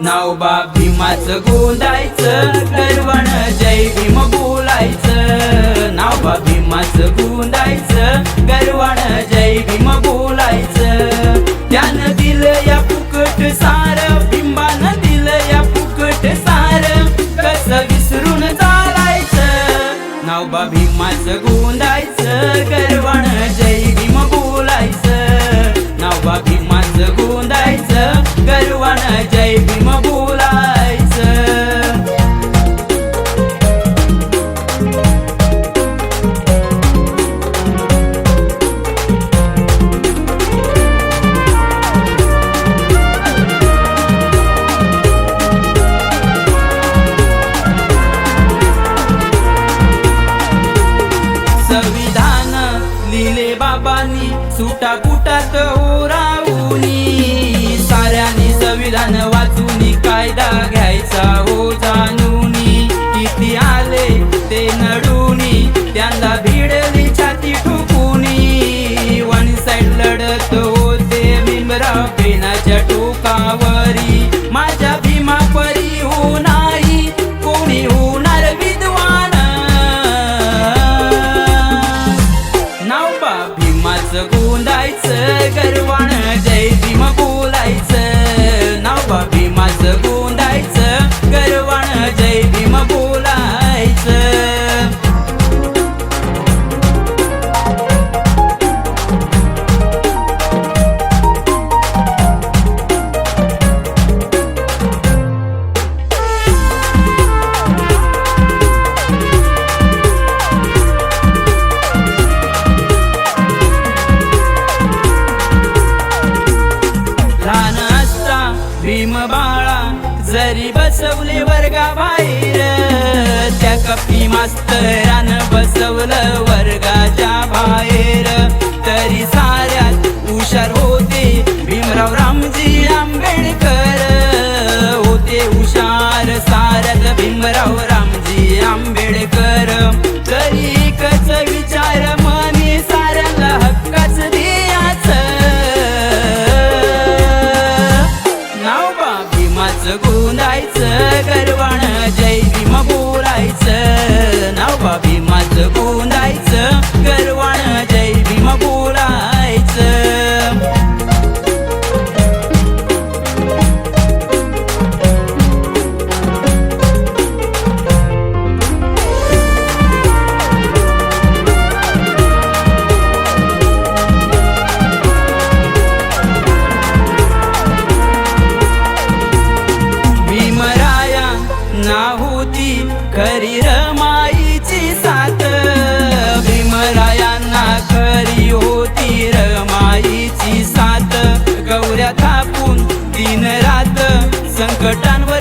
नावबा भीमाचं गोंदायचं, गर्वाण जय भीम बोलायचं। नावबा भीमाचं गोंदायचं, गर्वाण जय भीम बोलायचं। त्यानं दिलं या फुकट सार, बिंबानं दिलं या फुकट सार, कसं विसरून चालायचं। नावबा भीमाचं गोंदायचं, गर्वाण जय भीम बोलायचं। नावबा भीमाचं गोंदायचं, गर्वाण जय भीम बोलायचं। संविधान लिहिले बाबांनी, सुटा कुटात ओरावूनी, साऱ्यांनी संविधान वाचूनी, कायदा घ्यायचा हो जाणूनी। किती आले ते नडूनी, त्यांना भिडली छाती ठोकूनी। वन साइड लढत होते भीमराव पेनाच्या टोकावरी, माझ्या भीमा परी हो नाही कोणी होणार विद्वान। नावबा भीमाचं गोंदायचं, गर्वाण जय भीम बोलायचं। नावबा भीमाचं गोंदायचं, गर्वाण जय भीम बोलायचं। लहान असता भीम बाळा जरी बसवले वर्गाबाहेर, त्या कपी मास्तरानं बसवलं वर्गाच्या बाहेर। तरी साऱ्यात हुशार होते भीमराव रामजी आंबेडकर, होते हुशार साऱ्यात भीमराव रामजी आंबेडकर। तरी एकच विचार मनी साऱ्याला हक्काच द्यायचं। नावबा भीमाचं गोंदायचं, गर्वाण जय भीम बोलायचं। नावबा भीमाचं गोंदायचं, गर्वाण जय भीम बोलायचं। भीमराया ना होती खरी रमाईची साथ, भीमरायांना खरी होती रमाईची साथ। गौऱ्या थापून दिन रात संकटांवर